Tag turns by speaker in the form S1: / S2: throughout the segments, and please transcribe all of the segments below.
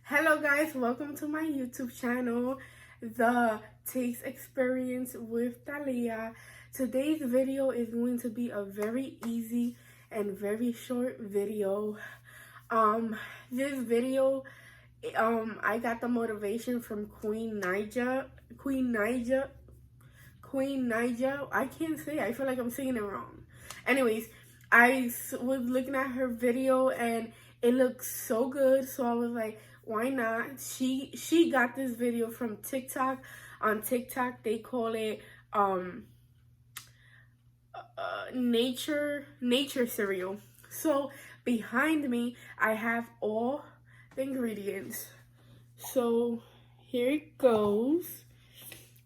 S1: Hello guys, welcome to my YouTube channel, The Taste Experience with Dalia. Today's video is going to be a very easy and very short video. This video, I got the motivation from Queen Naija. I can't say it. I feel like I'm saying it wrong. Anyways, I was looking at her video and it looks so good, so I was like, why not? She got this video from TikTok. On TikTok, they call it nature cereal. So behind me, I have all the ingredients. So here it goes.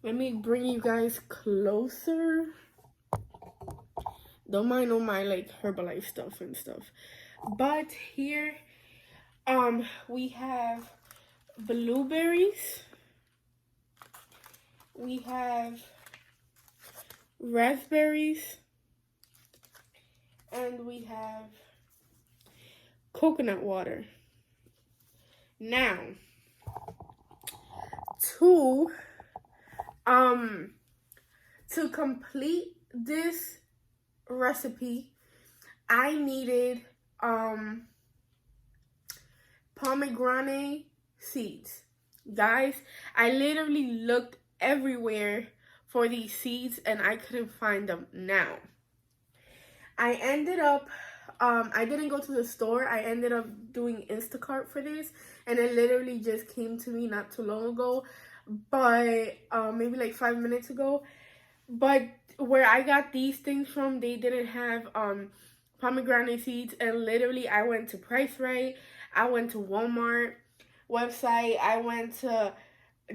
S1: Let me bring you guys closer. Don't mind all my like Herbalife stuff and stuff. But here we have blueberries, we have raspberries, and we have coconut water. Now, to complete this recipe, I needed pomegranate seeds. Guys, I literally looked everywhere for these seeds and I couldn't find them. Now, I ended up I didn't go to the store. I ended up doing Instacart for this, and it literally just came to me not too long ago, but maybe like 5 minutes ago. But where I got these things from, they didn't have pomegranate seeds, and literally I went to Price Right, I went to Walmart website, I went to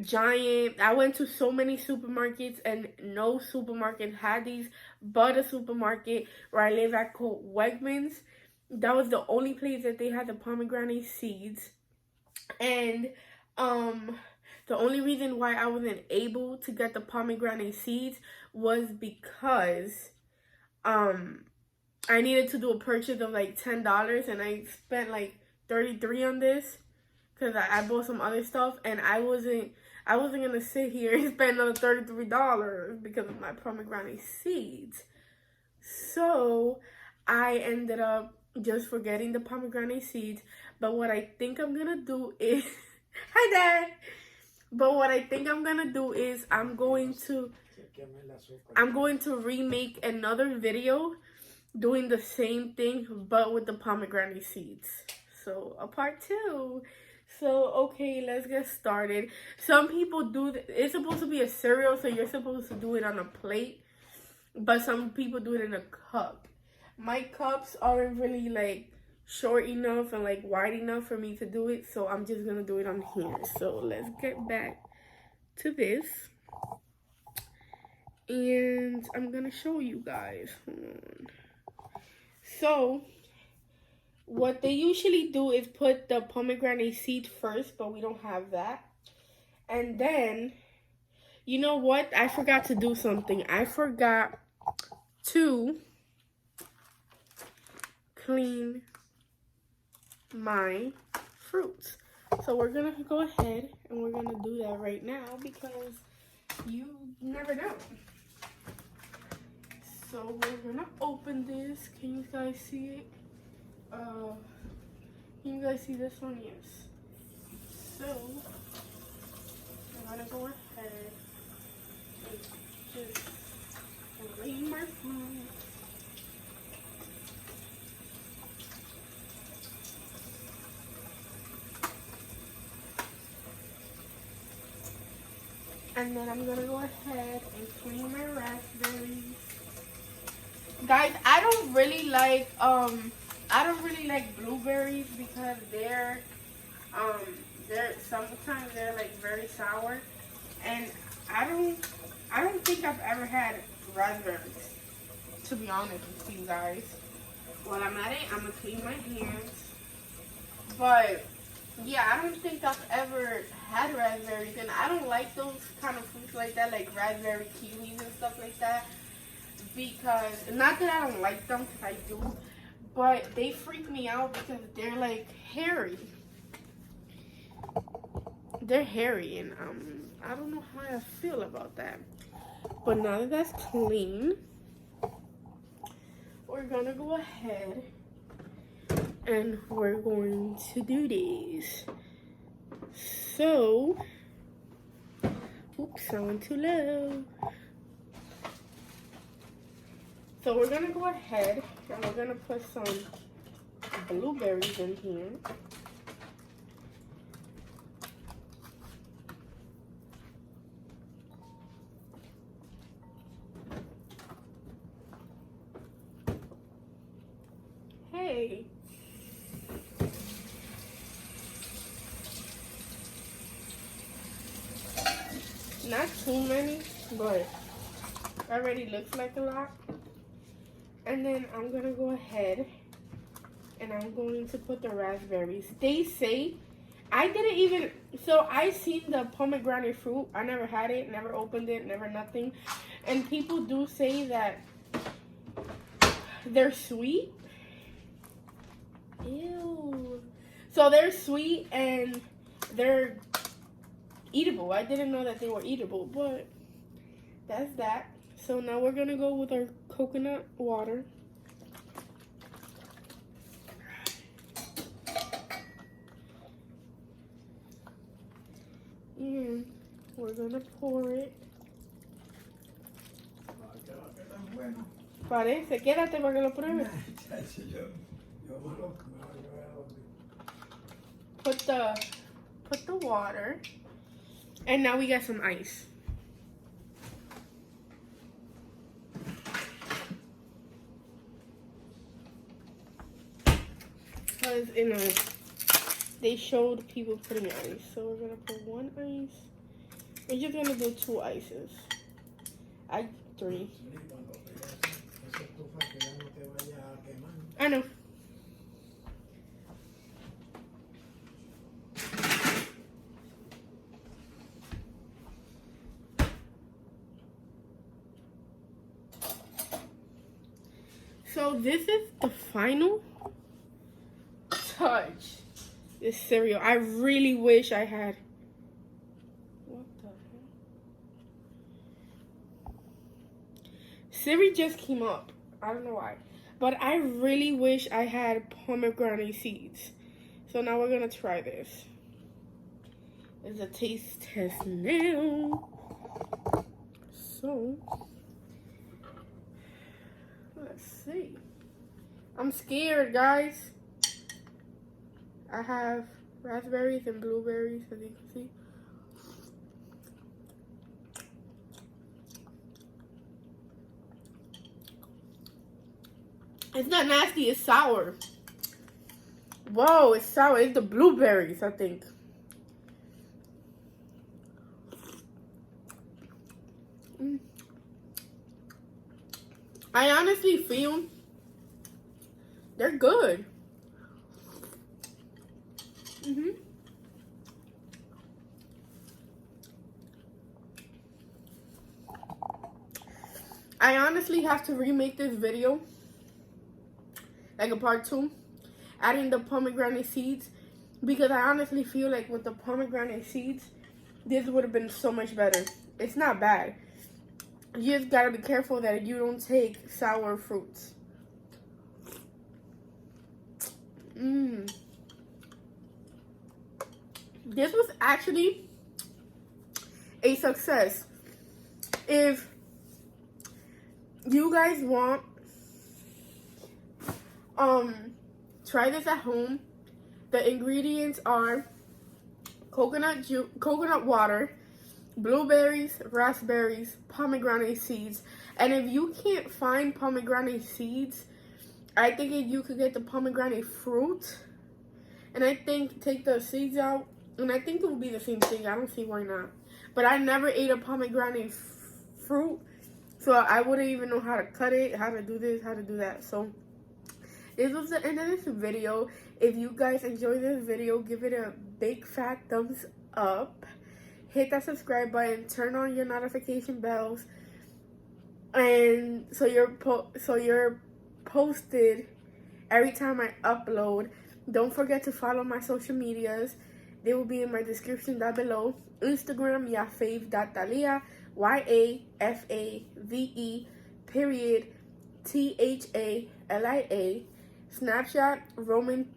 S1: Giant, I went to so many supermarkets, and no supermarket had these but a supermarket where I live at called Wegmans. That was the only place that they had the pomegranate seeds. And the only reason why I wasn't able to get the pomegranate seeds was because I needed to do a purchase of like $10, and I spent like $33 on this because I bought some other stuff, and I wasn't gonna sit here and spend another $33 because of my pomegranate seeds. So I ended up just forgetting the pomegranate seeds. But what I think I'm gonna do is hi Dad. But what I think I'm gonna do is I'm going to remake another video doing the same thing but with the pomegranate seeds. So a part 2. So okay, let's get started. Some people do it's supposed to be a cereal, so you're supposed to do it on a plate, but some people do it in a cup. My cups aren't really like short enough and like wide enough for me to do it, so I'm just gonna do it on here. So let's get back to this, and I'm gonna show you guys. Hold on. So what they usually do is put the pomegranate seed first, but we don't have that. And then, you know what? I forgot to do something. I forgot to clean my fruits. So we're going to go ahead and we're going to do that right now because you never know. So we're going to open this. Can you guys see it? Can you guys see this one? Yes. So I'm gonna go ahead and just clean my food. And then I'm gonna go ahead and clean my raspberries. Guys, I don't really like blueberries because they're sometimes they're like very sour, and I don't think I've ever had raspberries, to be honest with you guys. While I'm at it, I'm gonna clean my hands. But yeah, I don't think I've ever had raspberries, and I don't like those kind of fruits like that, like raspberry kiwis and stuff like that. Because, not that I don't like them, because I do, but they freak me out because they're like hairy. they're hairy, and I don't know how I feel about that. But now that that's clean, we're gonna go ahead and we're going to do these. So, oops, I went too low. So we're gonna go ahead and we're gonna put some blueberries in here. Hey. Not too many, but already looks like a lot. And then I'm gonna go ahead and I'm going to put the raspberries. They say, I didn't even, so I seen the pomegranate fruit. I never had it, never opened it, never nothing. And people do say that they're sweet. Ew. So they're sweet and they're eatable. I didn't know that they were eatable, but that's that. So now we're gonna go with our coconut water. And we're gonna pour it. Parece, quédate para que lo pruebes. Put the water. And now we got some ice. Because they showed people putting ice. So we're gonna put one ice. We're just gonna do 2 ices. 3. I know. So this is the final touch. This cereal. I really wish I had. What the hell? Siri just came up. I don't know why. But I really wish I had pomegranate seeds. So now we're gonna try this. It's a taste test now. So let's see. I'm scared, guys. I have raspberries and blueberries, as you can see. It's not nasty, it's sour. Whoa, it's sour. It's the blueberries, I think. I honestly feel they're good. I honestly have to remake this video, like a part 2, adding the pomegranate seeds, because I honestly feel like with the pomegranate seeds, this would have been so much better. It's not bad. You just gotta be careful that you don't take sour fruits. This was actually a success. If you guys want, try this at home. The ingredients are coconut water, blueberries, raspberries, pomegranate seeds. And if you can't find pomegranate seeds, I think you could get the pomegranate fruit. And I think take the seeds out. And I think it will be the same thing. I don't see why not. But I never ate a pomegranate fruit. So I wouldn't even know how to cut it, how to do this, how to do that. So this was the end of this video. If you guys enjoyed this video, give it a big fat thumbs up. Hit that subscribe button. Turn on your notification bells. And so you're posted every time I upload. Don't forget to follow my social medias. They will be in my description down below. Instagram, yafave.talia, YAFAVE period THALIA. Snapchat, Roman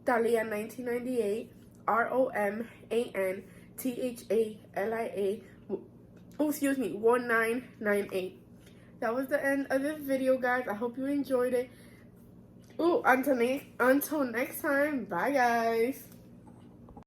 S1: Talia 1998, ROMANTHALIA. Oh, excuse me, 1998. That was the end of this video, guys. I hope you enjoyed it. Until next time. Bye, guys.